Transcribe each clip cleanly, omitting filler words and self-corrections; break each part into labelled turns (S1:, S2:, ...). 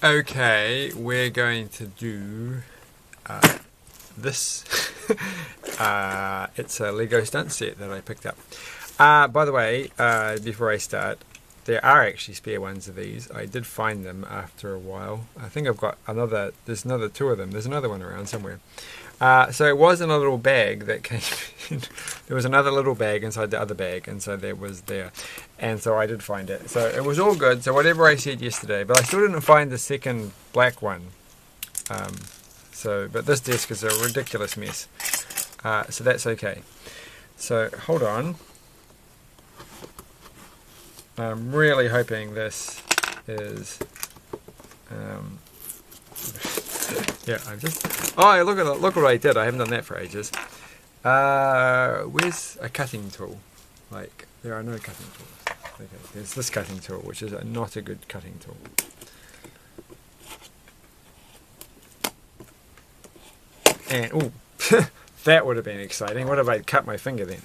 S1: Okay, we're going to do this. It's a Lego stunt set that I picked up. By the way, before I start, there are actually spare ones of these. I did find them after a while. I think I've got another, there's another two of them. There's another one around somewhere. So it was in a little bag that came in. There was another little bag inside the other bag, and so there was there. And so I did find it. So it was all good. So whatever I said yesterday, but I still didn't find the second black one. But this desk is a ridiculous mess. So that's okay. So hold on. I'm really hoping this is yeah, I'm just, oh, look at that, look what I did. I haven't done that for ages. Where's a cutting tool? Like, there are no cutting tools. Okay, there's this cutting tool, which is not a good cutting tool. And oh, that would have been exciting. What if I'd cut my finger then?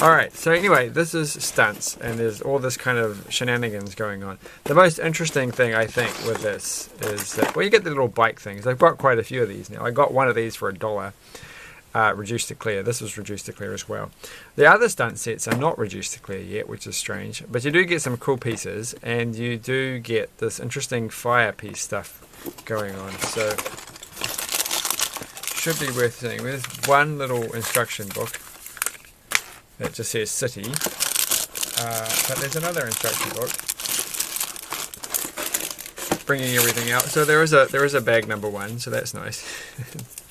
S1: Alright, so anyway, this is stunts, and there's all this kind of shenanigans going on. The most interesting thing, I think, with this is that, well, you get the little bike things. I've got quite a few of these now. I got one of these for $1, reduced to clear. This was reduced to clear as well. The other stunt sets are not reduced to clear yet, which is strange, but you do get some cool pieces, and you do get this interesting fire piece stuff going on. So, should be worth seeing. There's one little instruction book that just says City, but there's another instruction book bringing everything out. So there is a bag number 1, so that's nice.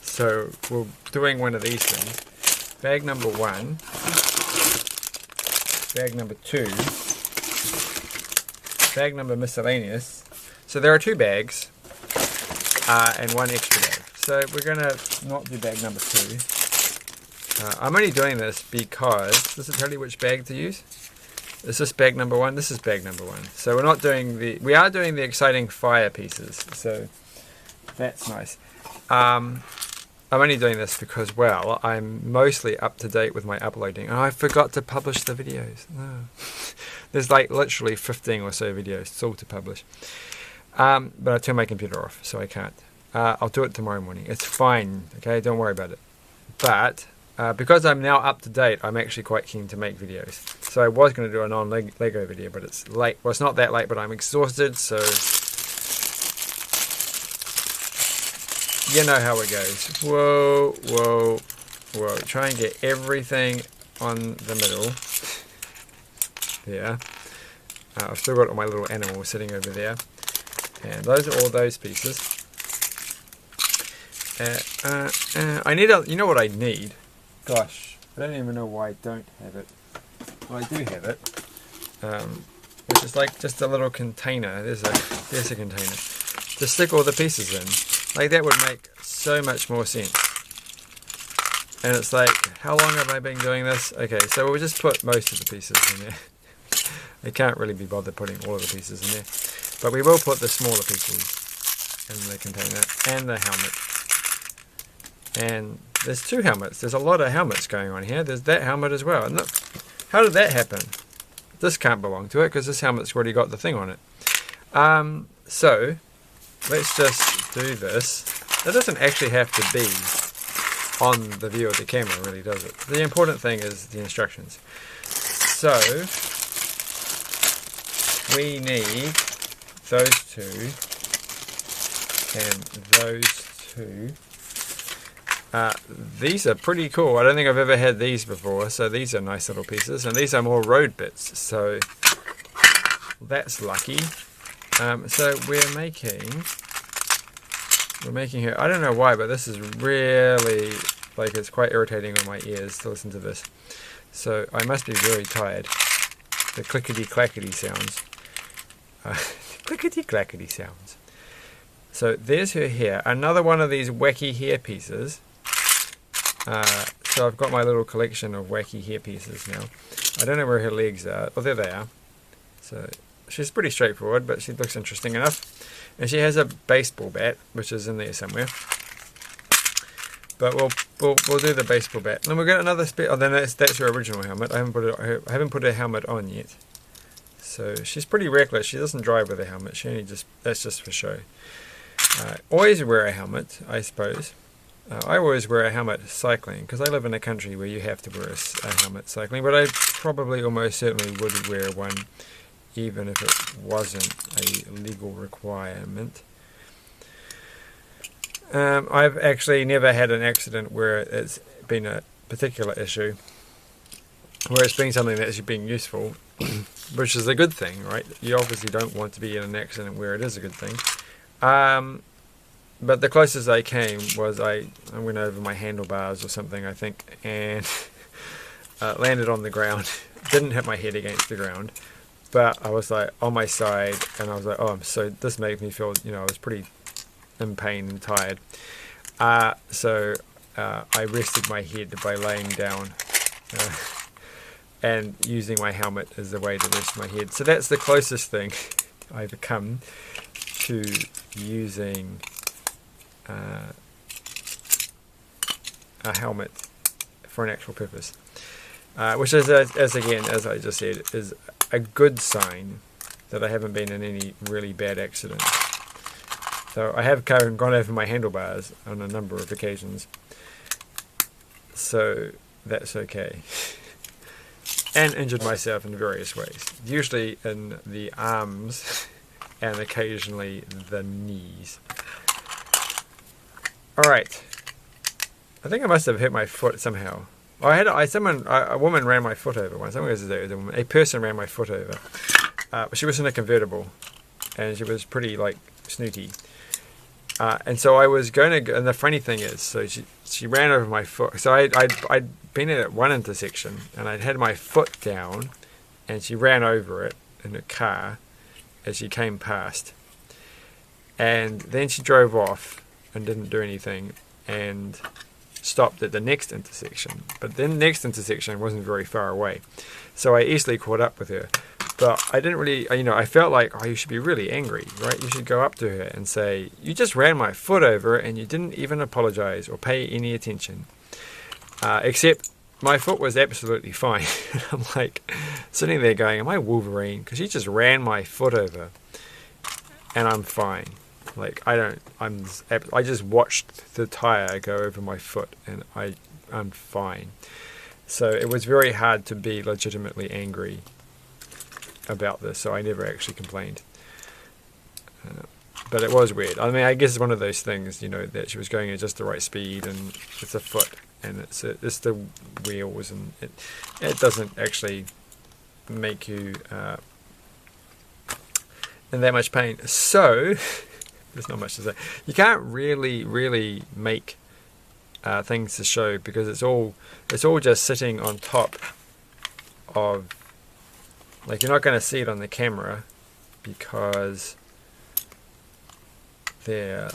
S1: So we're doing one of these things. Bag number 1, bag number 2, bag number miscellaneous. So there are 2 bags and 1 extra bag. So we're gonna not do bag number 2. I'm only doing this because, does it tell you which bag to use? Is this bag number 1? This is bag number 1. So we're not doing we are doing the exciting fire pieces. So that's nice. I'm only doing this because, well, I'm mostly up to date with my uploading. And I forgot to publish the videos. No. There's like literally 15 or so videos still to publish. But I turned my computer off, so I can't. I'll do it tomorrow morning. It's fine, okay? Don't worry about it. But because I'm now up to date, I'm actually quite keen to make videos. So I was going to do a non-Lego video, but it's late. Well, it's not that late, but I'm exhausted, so you know how it goes. Whoa, whoa, whoa. Try and get everything on the middle. There. I've still got all my little animals sitting over there. And those are all those pieces. I need you know what I need? Gosh, I don't even know why I don't have it. Well, I do have it, which is like just a little container. There's a container to stick all the pieces in. Like that would make so much more sense. And it's like, how long have I been doing this? Okay, so we'll just put most of the pieces in there. I can't really be bothered putting all of the pieces in there, but we will put the smaller pieces in the container and the helmet. And there's 2 helmets. There's a lot of helmets going on here. There's that helmet as well. And look, how did that happen? This can't belong to it because this helmet's already got the thing on it. So let's just do this. It doesn't actually have to be on the view of the camera, really, does it? The important thing is the instructions. So we need those 2 and those 2. These are pretty cool. I don't think I've ever had these before, so these are nice little pieces, and these are more road bits, so that's lucky. So we're making here, I don't know why, but this is really, like, it's quite irritating on my ears to listen to this. So I must be very tired. The clickety-clackety sounds. Clickety-clackety sounds. So there's her hair. Another one of these wacky hair pieces. So I've got my little collection of wacky hair pieces now. I don't know where her legs are. Oh, there they are. So she's pretty straightforward, but she looks interesting enough. And she has a baseball bat, which is in there somewhere. But we'll do the baseball bat. And then we'll get another oh, then that's her original helmet. I haven't put her helmet on yet. So she's pretty reckless. She doesn't drive with a helmet. She only that's just for show. Always wear a helmet, I suppose. I always wear a helmet cycling because I live in a country where you have to wear a helmet cycling, but I probably almost certainly would wear one even if it wasn't a legal requirement. I've actually never had an accident where it's been a particular issue, where it's been something that's been useful, which is a good thing, right? You obviously don't want to be in an accident where it is a good thing. But the closest I came was I went over my handlebars or something, I think, and landed on the ground. Didn't hit my head against the ground, but I was like on my side, and I was like, oh, this made me feel, I was pretty in pain and tired. So I rested my head by laying down and using my helmet as the way to rest my head. So that's the closest thing I've come to using a helmet for an actual purpose, which is, as I just said, is a good sign that I haven't been in any really bad accidents. So I have gone over my handlebars on a number of occasions, so that's okay. And injured myself in various ways, usually in the arms and occasionally the knees. Alright, I think I must have hit my foot somehow. A woman ran my foot over once. A person ran my foot over. But she was in a convertible, and she was pretty snooty. And so I was going to, and the funny thing is, so she ran over my foot. So I'd been at one intersection, and I'd had my foot down, and she ran over it in a car as she came past. And then she drove off and didn't do anything, and stopped at the next intersection. But then the next intersection wasn't very far away, so I easily caught up with her. But I didn't really, I felt like, you should be really angry, right? You should go up to her and say, you just ran my foot over and you didn't even apologize or pay any attention. Except my foot was absolutely fine. I'm like sitting there going, am I Wolverine? Because she just ran my foot over and I'm fine. I just watched the tire go over my foot and I'm fine. So it was very hard to be legitimately angry about this, so I never actually complained. But it was weird. I mean, I guess it's one of those things, that she was going at just the right speed, and it's a foot, and it's the wheels, and it doesn't actually make you in that much pain. So there's not much to say. You can't really make things to show because it's all just sitting on top of. You're not going to see it on the camera because they're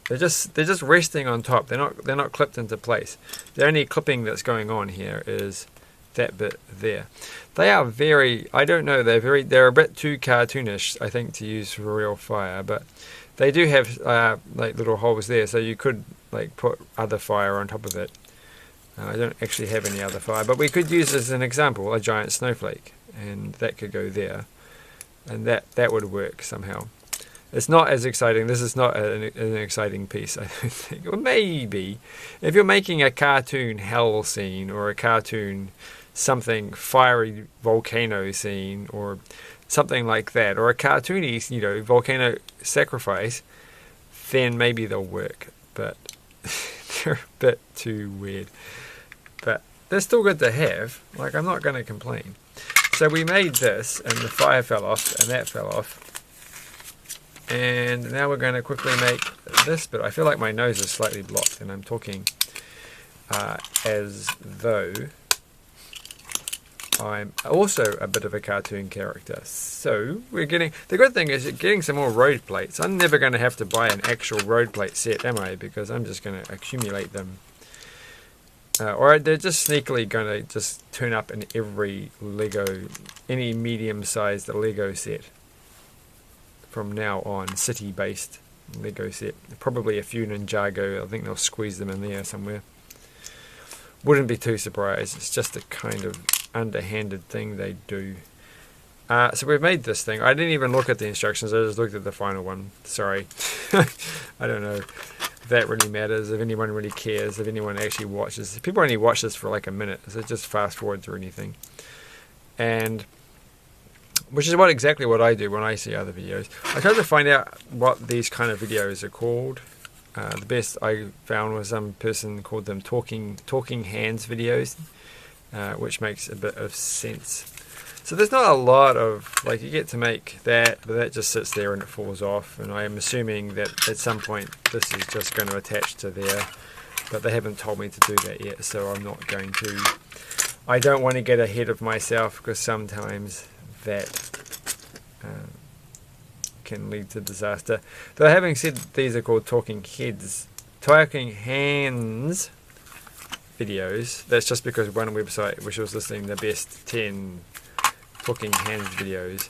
S1: just resting on top. They're not clipped into place. The only clipping that's going on here is that bit there. They are I don't know, they're a bit too cartoonish, I think, to use for real fire, but they do have little holes there, so you could put other fire on top of it. I don't actually have any other fire, but we could use as an example a giant snowflake, and that could go there, and that would work somehow. It's not as exciting. This is not an exciting piece, I don't think. Or maybe if you're making a cartoon hell scene or a cartoon something fiery volcano scene or something like that, or a cartoony volcano sacrifice, then maybe they'll work. But they're a bit too weird. But they're still good to have. I'm not going to complain. So we made this, and the fire fell off, and that fell off. And now we're going to quickly make this bit. I feel like my nose is slightly blocked, and I'm talking as though I'm also a bit of a cartoon character. So the good thing is you're getting some more road plates. I'm never going to have to buy an actual road plate set, am I? Because I'm just going to accumulate them. Or they're just sneakily going to just turn up in every any medium-sized Lego set from now on, city-based Lego set. Probably a few Ninjago. I think they'll squeeze them in there somewhere. Wouldn't be too surprised. It's just a kind of underhanded thing they do. So we've made this thing. I didn't even look at the instructions. I just looked at the final one. Sorry. I don't know if that really matters, if anyone really cares, if anyone actually watches. People only watch this for like a minute, so just fast forwards or anything. And which is exactly what I do when I see other videos. I tried to find out what these kind of videos are called. The best I found was some person called them talking hands videos, which makes a bit of sense. So there's not a lot of, like, you get to make that, but that just sits there and it falls off. And I am assuming that at some point this is just going to attach to there, but they haven't told me to do that yet, so I'm not going to. I don't want to get ahead of myself, because sometimes that can lead to disaster. Though having said these are called talking hands videos, that's just because one website which was listing the best 10 talking hands videos,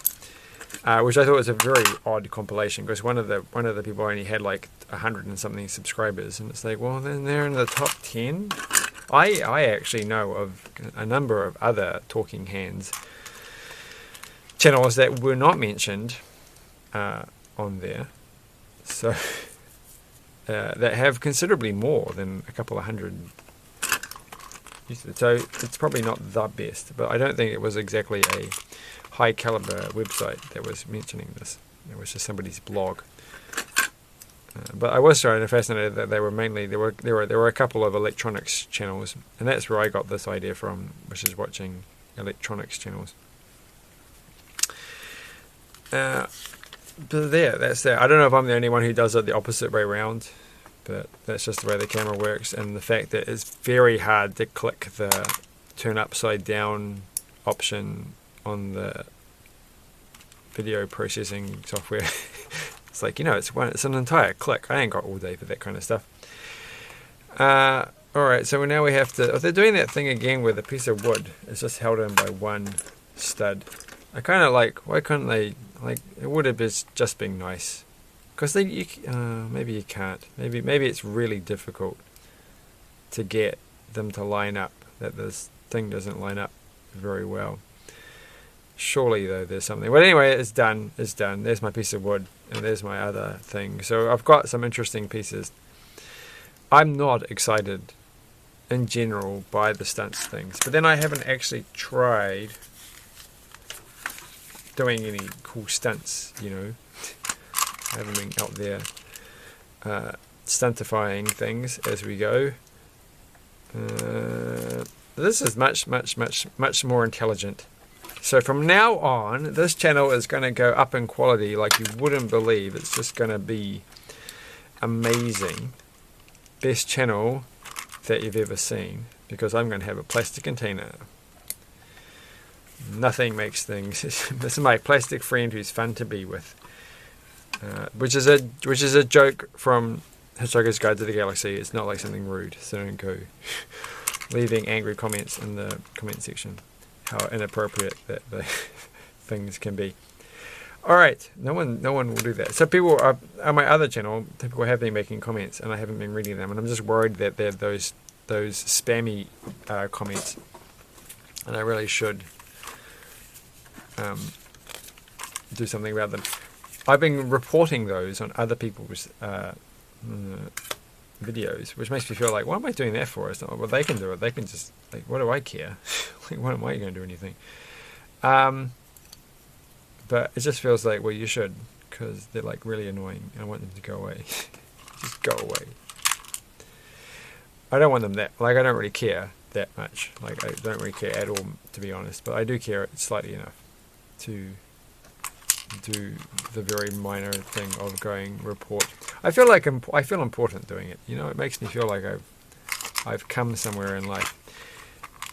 S1: which I thought was a very odd compilation, because one of the people only had like 100 and something subscribers, and it's like, well, then they're in the top 10. I actually know of a number of other talking hands channels that were not mentioned on there, so that have considerably more than a couple of hundred. So it's probably not the best, but I don't think it was exactly a high caliber website that was mentioning this. It was just somebody's blog. But I was so fascinated that they were mainly there were a couple of electronics channels, and that's where I got this idea from, which is watching electronics channels. But that's there. I don't know if I'm the only one who does it the opposite way around, but that's just the way the camera works, and the fact that it's very hard to click the turn upside down option on the video processing software. It's like, it's an entire click. I ain't got all day for that kind of stuff. Alright, so now we have to... they're doing that thing again with a piece of wood. It's just held in by one stud. I kind of like... Why couldn't they... Like, it would have just been nice. Because maybe you can't. Maybe it's really difficult to get them to line up. That this thing doesn't line up very well. Surely, though, there's something. Well, anyway, it's done. It's done. There's my piece of wood, and there's my other thing. So I've got some interesting pieces. I'm not excited, in general, by the stunts things. But then I haven't actually tried doing any cool stunts, I haven't been out there stuntifying things as we go. This is much more intelligent. So from now on, this channel is going to go up in quality like you wouldn't believe. It's just going to be amazing. Best channel that you've ever seen, because I'm going to have a plastic container. Nothing makes things. This is my plastic friend who's fun to be with, which is a joke from Hitchhiker's Guide to the Galaxy. It's not like something rude, so don't go leaving angry comments in the comment section. How inappropriate that the things can be. All right, no one will do that. So people are, on my other channel, people have been making comments, and I haven't been reading them, and I'm just worried that they're those spammy comments, and I really should do something about them. I've been reporting those on other people's videos, which makes me feel like, what am I doing that for? It's not, well, they can do it. They can just, like, what do I care? Like, what am I going to do anything? But it just feels like, well, you should, because they're like really annoying. I want them to go away. Just go away. I don't want them that, like, I don't really care that much. Like, I don't really care at all, to be honest, but I do care slightly enough to do the very minor thing of going report. I feel important doing it. It makes me feel like I've come somewhere in life.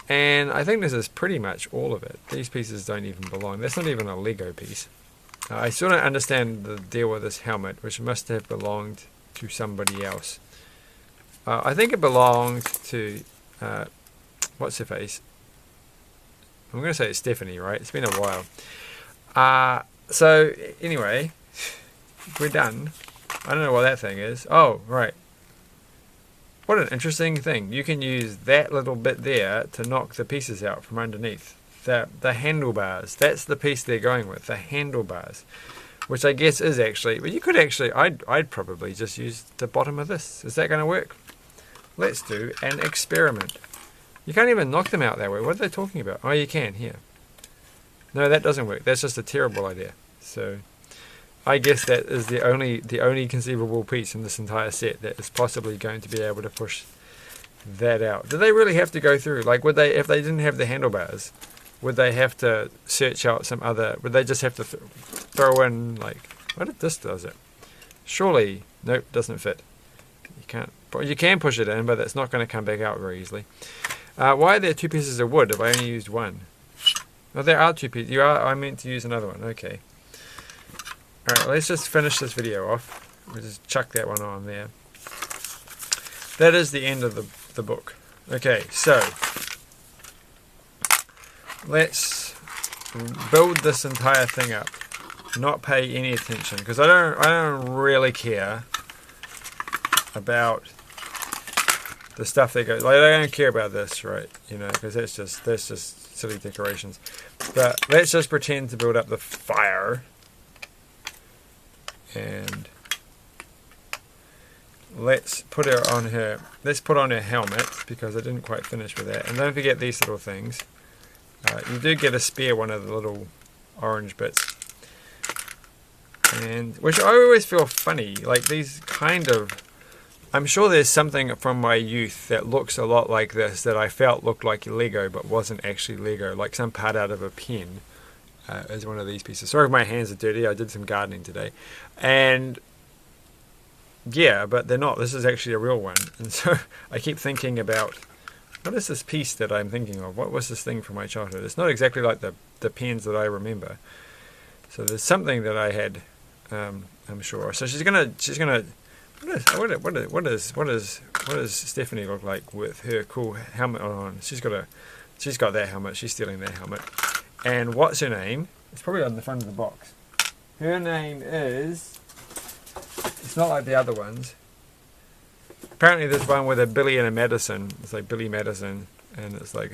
S1: And I think this is pretty much all of it. These pieces don't even belong. That's not even a Lego piece. I still don't understand the deal with this helmet, which must have belonged to somebody else. I think it belonged to what's her face? I'm going to say it's Stephanie, right? It's been a while. So anyway, we're done. I don't know what that thing is. Oh, right. What an interesting thing. You can use that little bit there to knock the pieces out from underneath. the handlebars. That's the piece they're going with, the handlebars, which I guess is actually. But you could actually. I'd probably just use the bottom of this. Is that going to work? Let's do an experiment. You can't even knock them out that way. What are they talking about? Oh, you can here. No, that doesn't work. That's just a terrible idea. So, I guess that is the only conceivable piece in this entire set that is possibly going to be able to push that out. Do they really have to go through? Like, would they, if they didn't have the handlebars, would they have to search out some other? Would they just have to throw in like? What if this does it? Surely, nope, doesn't fit. You can't. You can push it in, but it's not going to come back out very easily. Why are there two pieces of wood if I only used one? Oh, there are two pieces. I meant to use another one. Okay. Alright, let's just finish this video off. We'll just chuck that one on there. That is the end of the book. Okay, so let's build this entire thing up. Not pay any attention, because I don't really care about the stuff that goes. Like, I don't care about this, right? You know, because that's just silly decorations. But let's just pretend to build up the fire, and let's put her on her. Let's put on her helmet, because I didn't quite finish with that. And don't forget these little things. You do get a spare one of the little orange bits, and which I always feel funny. Like these kind of. I'm sure there's something from my youth that looks a lot like this that I felt looked like Lego but wasn't actually Lego, like some part out of a pen is one of these pieces. Sorry if my hands are dirty, I did some gardening today. And yeah, but they're not. This is actually a real one. And so I keep thinking about, what is this piece that I'm thinking of? What was this thing from my childhood? It's not exactly like the pens that I remember. So there's something that I had, I'm sure. So she's gonna what does Stephanie look like with her cool helmet on? She's got that helmet. She's stealing that helmet. And what's her name? It's probably on the front of the box. Her name is. It's not like the other ones. Apparently, there's one with a Billy and a Madison. It's like Billy Madison, and it's like